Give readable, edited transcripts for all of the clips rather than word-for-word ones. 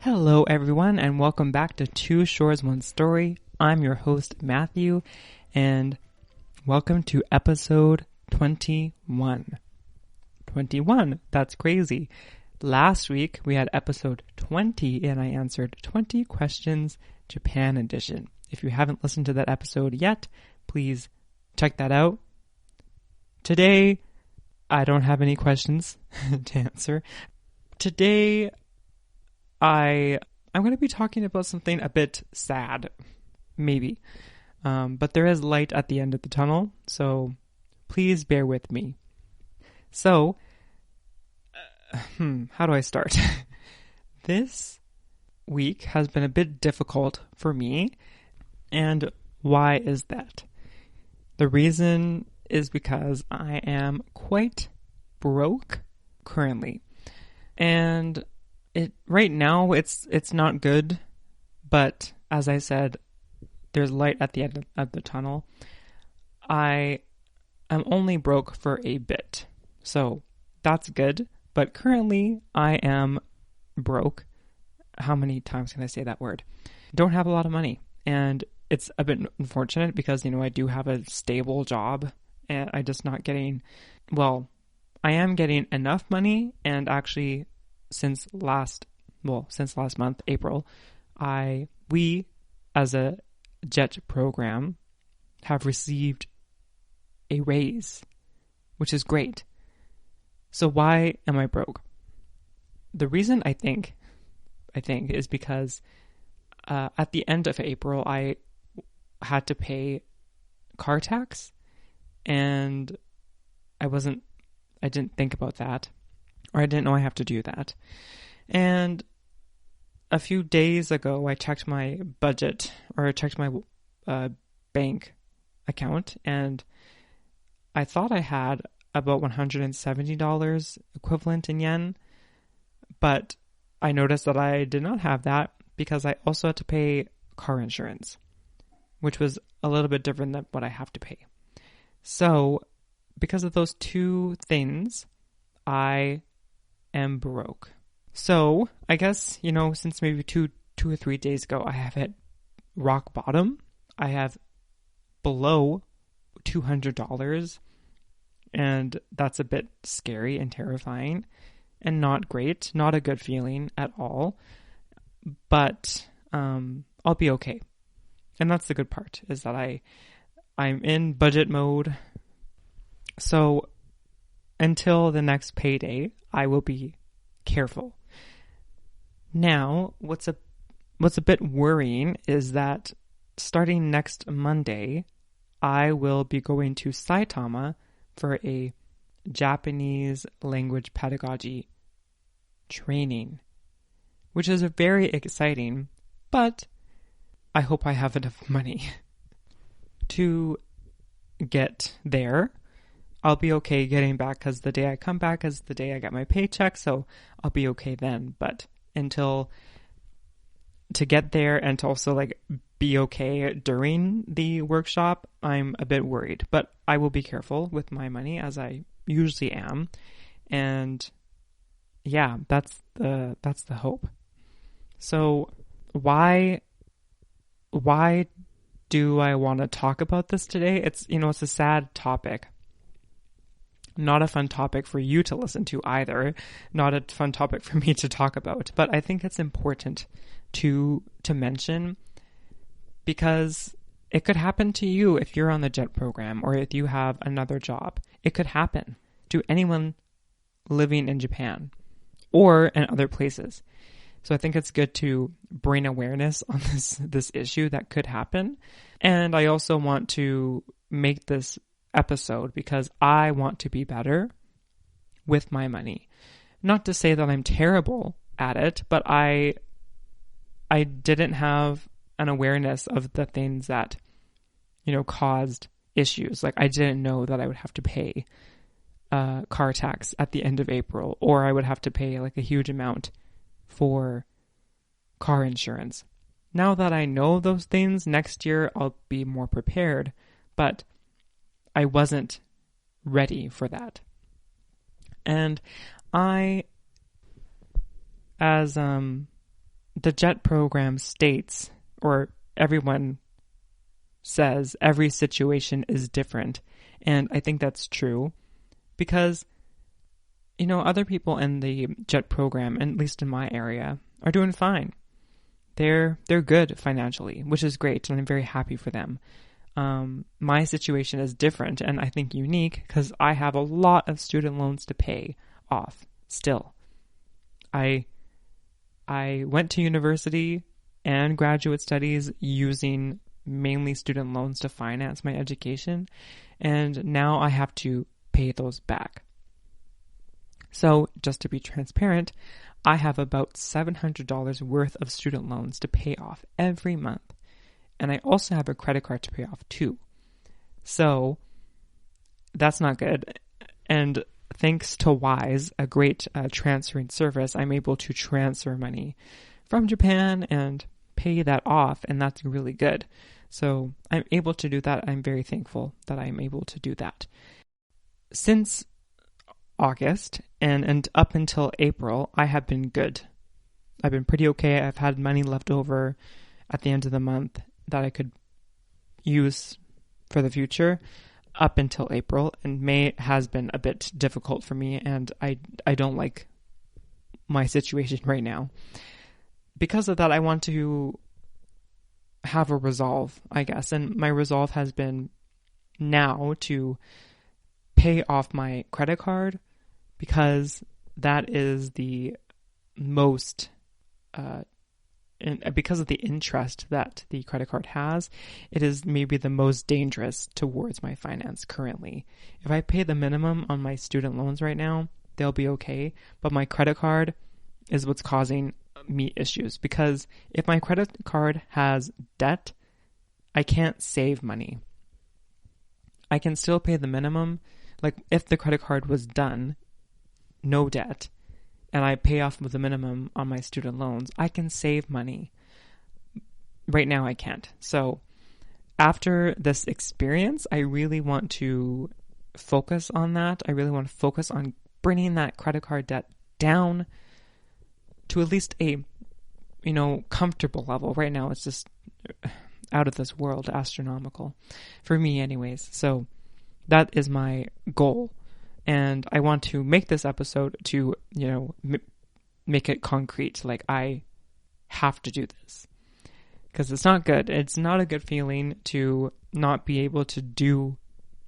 Hello, everyone, and welcome back to Two Shores, One Story. I'm your host, Matthew, and welcome to episode 21. 21, that's crazy. Last week, we had episode 20, and I answered 20 questions, Japan edition. If you haven't listened to that episode yet, please check that out. Today, I don't have any questions to answer. Today, I'm going to be talking about something a bit sad, maybe. But there is light at the end of the tunnel, so please bear with me. So, how do I start? This week has been a bit difficult for me, and why is that? The reason is because I am quite broke currently, and right now it's not good, but as I said, there's light at the end of the tunnel. I am only broke for a bit, so that's good, but currently I am broke. How many times can I say that word? Don't have a lot of money, and it's a bit unfortunate because, I do have a stable job, and I'm just not getting, I am getting enough money, and actually since last month, April, we as a JET program have received a raise, which is great. So why am I broke? The reason I think is because at the end of April, I had to pay car tax, and I didn't think about that. Or I didn't know I have to do that. And a few days ago, I checked my budget, or I checked my bank account, and I thought I had about $170 equivalent in yen, but I noticed that I did not have that because I also had to pay car insurance, which was a little bit different than what I have to pay. So, because of those two things, I am broke. So I guess, since maybe two or 3 days ago, I have hit rock bottom. I have below $200, and that's a bit scary and terrifying and not great, not a good feeling at all, but I'll be okay. And that's the good part, is that I'm in budget mode. So until the next payday, I will be careful. Now, what's a bit worrying is that starting next Monday, I will be going to Saitama for a Japanese language pedagogy training, which is very exciting, but I hope I have enough money to get there. I'll be okay getting back because the day I come back is the day I get my paycheck, so I'll be okay then. But to get there and to also be okay during the workshop, I'm a bit worried. But I will be careful with my money, as I usually am. And yeah, that's the hope. So why do I want to talk about this today? It's a sad topic. Not a fun topic for you to listen to either. Not a fun topic for me to talk about. But I think it's important to mention, because it could happen to you if you're on the JET program or if you have another job. It could happen to anyone living in Japan or in other places. So I think it's good to bring awareness on this issue that could happen. And I also want to make this episode because I want to be better with my money. Not to say that I'm terrible at it, but I didn't have an awareness of the things that, caused issues. I didn't know that I would have to pay car tax at the end of April, or I would have to pay a huge amount for car insurance. Now that I know those things, next year I'll be more prepared, but I wasn't ready for that. And I, as the JET program states, or everyone says, every situation is different. And I think that's true because, other people in the JET program, at least in my area, are doing fine. They're good financially, which is great, and I'm very happy for them. My situation is different and I think unique because I have a lot of student loans to pay off still. I went to university and graduate studies using mainly student loans to finance my education, and now I have to pay those back. So, just to be transparent, I have about $700 worth of student loans to pay off every month. And I also have a credit card to pay off too. So, that's not good. And thanks to Wise, a great transferring service, I'm able to transfer money from Japan and pay that off, and that's really good. So I'm able to do that. I'm very thankful that I'm able to do that. Since August and up until April, I have been good. I've been pretty okay. I've had money left over at the end of the month that I could use for the future up until April, and May has been a bit difficult for me, and I don't like my situation right now. Because of that, I want to have a resolve, I guess, and my resolve has been now to pay off my credit card because that is the most, because of the interest that the credit card has, it is maybe the most dangerous towards my finance currently. If I pay the minimum on my student loans right now, they'll be okay, but my credit card is what's causing me issues, because if my credit card has debt, I can't save money. I can still pay the minimum. Like if the credit card was done, no debt, and I pay off with the minimum on my student loans, I can save money. Right now I can't. So after this experience, I really want to focus on that. I really want to focus on bringing that credit card debt down to at least a, comfortable level. Right now it's just out of this world, astronomical. For me anyways. So that is my goal. And I want to make this episode to, make it concrete. Like I have to do this. Because it's not good. It's not a good feeling to not be able to do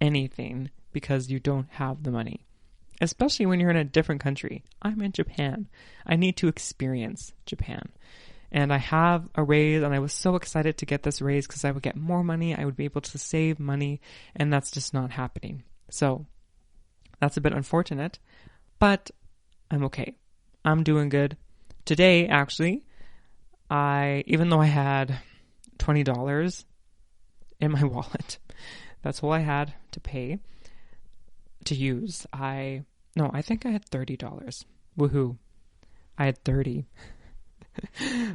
anything because you don't have the money. Especially when you're in a different country. I'm in Japan. I need to experience Japan. And I have a raise, and I was so excited to get this raise because I would get more money. I would be able to save money, and that's just not happening. So that's a bit unfortunate, but I'm okay. I'm doing good. Today, actually, even though I had $20 in my wallet, that's all I had to pay, to use. I think I had $30. Woohoo. I had 30.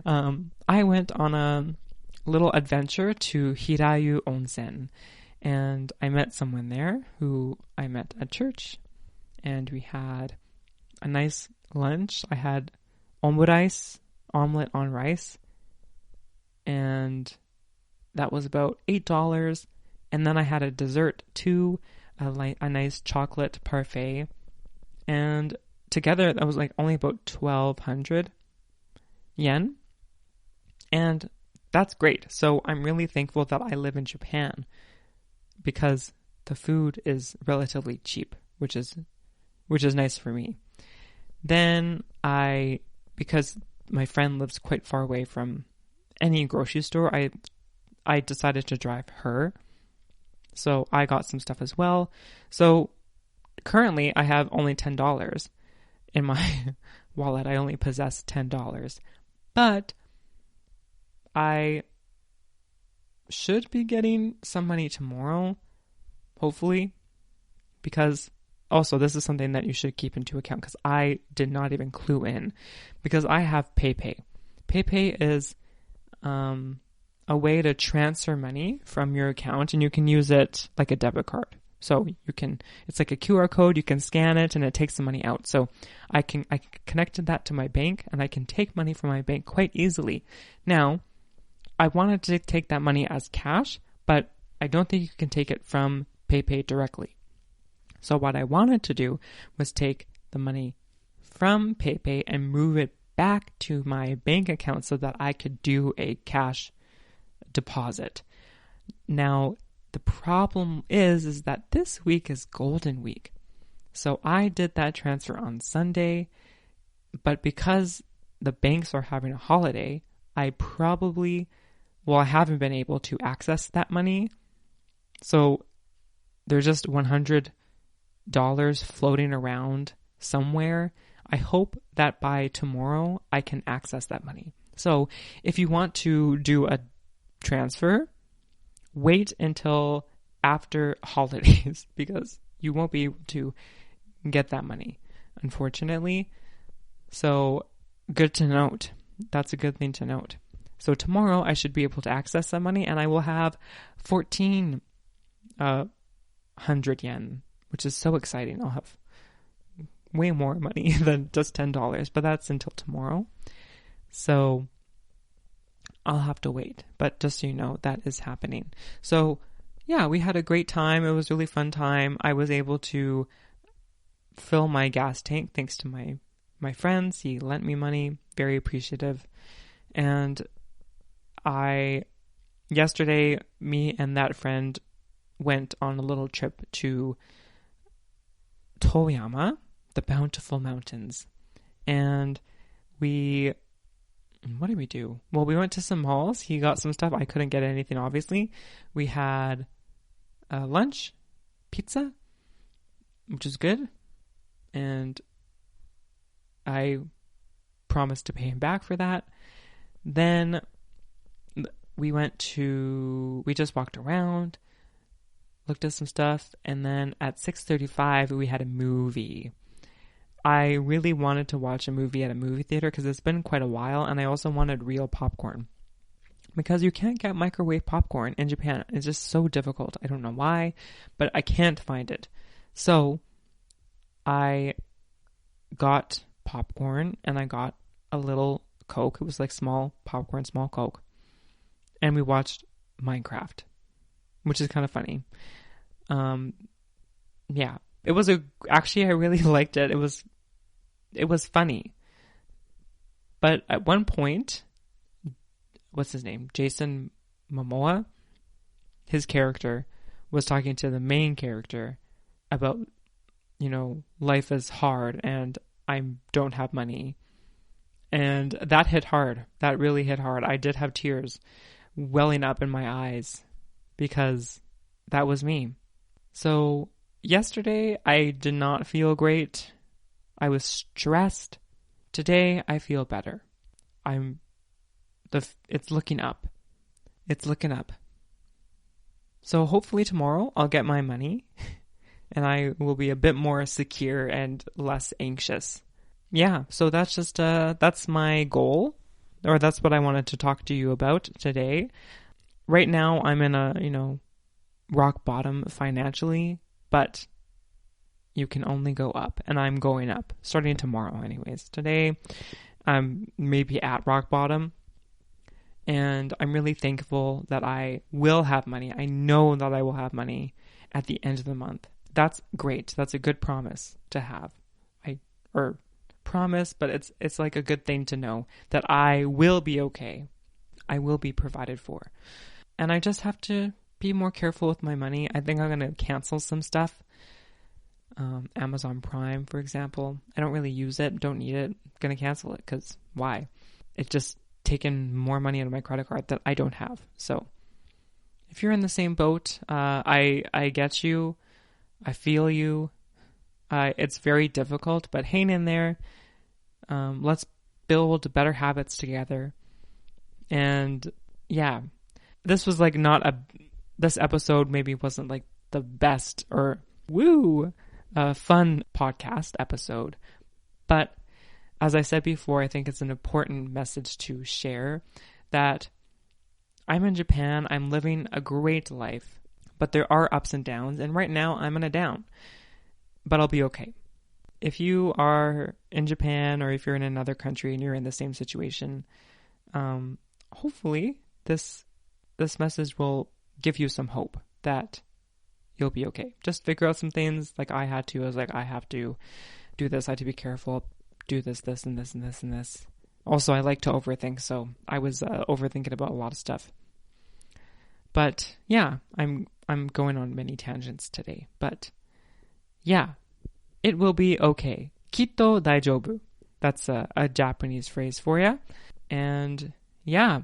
I went on a little adventure to Hirayu Onsen, and I met someone there who I met at church, and we had a nice lunch. I had omelette on rice, and that was about $8. And then I had a dessert too, a nice chocolate parfait, and together that was like only about 1,200 yen, and that's great. So I'm really thankful that I live in Japan because the food is relatively cheap, which is nice for me. Then because my friend lives quite far away from any grocery store, I decided to drive her. So I got some stuff as well. So currently I have only $10 in my wallet. I only possess $10. But I should be getting some money tomorrow, hopefully, because also this is something that you should keep into account because I did not even clue in, because I have PayPay. PayPay is a way to transfer money from your account, and you can use it like a debit card. So it's like a QR code, you can scan it and it takes the money out. So I connected that to my bank and I can take money from my bank quite easily. Now, I wanted to take that money as cash, but I don't think you can take it from PayPay directly. So what I wanted to do was take the money from PayPay and move it back to my bank account so that I could do a cash deposit. Now, the problem is that this week is Golden Week. So I did that transfer on Sunday, but because the banks are having a holiday, I haven't been able to access that money. So there's just $100 floating around somewhere. I hope that by tomorrow I can access that money. So if you want to do a transfer, wait until after holidays because you won't be able to get that money, unfortunately. So good to note. That's a good thing to note. So tomorrow I should be able to access that money and I will have 1,400 yen, which is so exciting. I'll have way more money than just $10, but that's until tomorrow. So I'll have to wait, but just so you know, that is happening. So yeah, we had a great time. It was a really fun time. I was able to fill my gas tank thanks to my friends. He lent me money, very appreciative. And yesterday, me and that friend went on a little trip to Toyama, the Bountiful Mountains. And what did we do? Well, we went to some malls. He got some stuff. I couldn't get anything, obviously. We had lunch, pizza, which is good. And I promised to pay him back for that. Then we just walked around, looked at some stuff, and then at 6:35 we had a movie. I really wanted to watch a movie at a movie theater because it's been quite a while, and I also wanted real popcorn because you can't get microwave popcorn in Japan. It's just so difficult. I don't know why, but I can't find it. So I got popcorn and I got a little Coke. It was like small popcorn, small Coke. And we watched Minecraft, which is kind of funny. Yeah, actually I really liked it. It was funny. But at one point, what's his name? Jason Momoa, his character was talking to the main character about, life is hard and I don't have money. And that hit hard. That really hit hard. I did have tears welling up in my eyes because that was me. So yesterday I did not feel great. I was stressed. Today I feel better. It's looking up. It's looking up. So hopefully tomorrow I'll get my money and I will be a bit more secure and less anxious. Yeah, so that's my goal, or that's what I wanted to talk to you about today. Right now, I'm in a, rock bottom financially, but you can only go up, and I'm going up, starting tomorrow anyways. Today, I'm maybe at rock bottom, and I'm really thankful that I will have money. I know that I will have money at the end of the month. That's great. That's a good promise to have. Promise, but it's like a good thing to know that I will be okay. I will be provided for. And I just have to be more careful with my money. I think I'm going to cancel some stuff. Amazon Prime, for example. I don't really use it, don't need it. I'm going to cancel it because why? It's just taken more money out of my credit card that I don't have. So if you're in the same boat, I get you. I feel you. It's very difficult, but hang in there. Let's build better habits together. And yeah, this was like this episode maybe wasn't like the best or fun podcast episode. But as I said before, I think it's an important message to share that I'm in Japan. I'm living a great life, But there are ups and downs, and right now I'm in a down. But I'll be okay. If you are in Japan or if you're in another country and you're in the same situation, hopefully this message will give you some hope that you'll be okay. Just figure out some things like I had to. I was like, I have to do this. I have to be careful. Do this, and this, and this, and this. Also, I like to overthink, so I was overthinking about a lot of stuff. But yeah, I'm going on many tangents today. But yeah, it will be okay. Kitto daijoubu. That's a Japanese phrase for you. And yeah,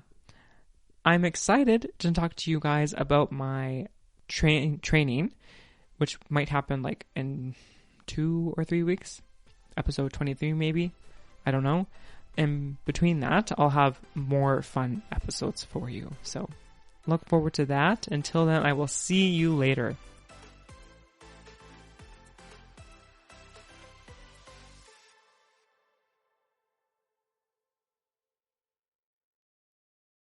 I'm excited to talk to you guys about my training, which might happen like in 2 or 3 weeks. Episode 23 maybe. I don't know. In between that, I'll have more fun episodes for you. So look forward to that. Until then, I will see you later.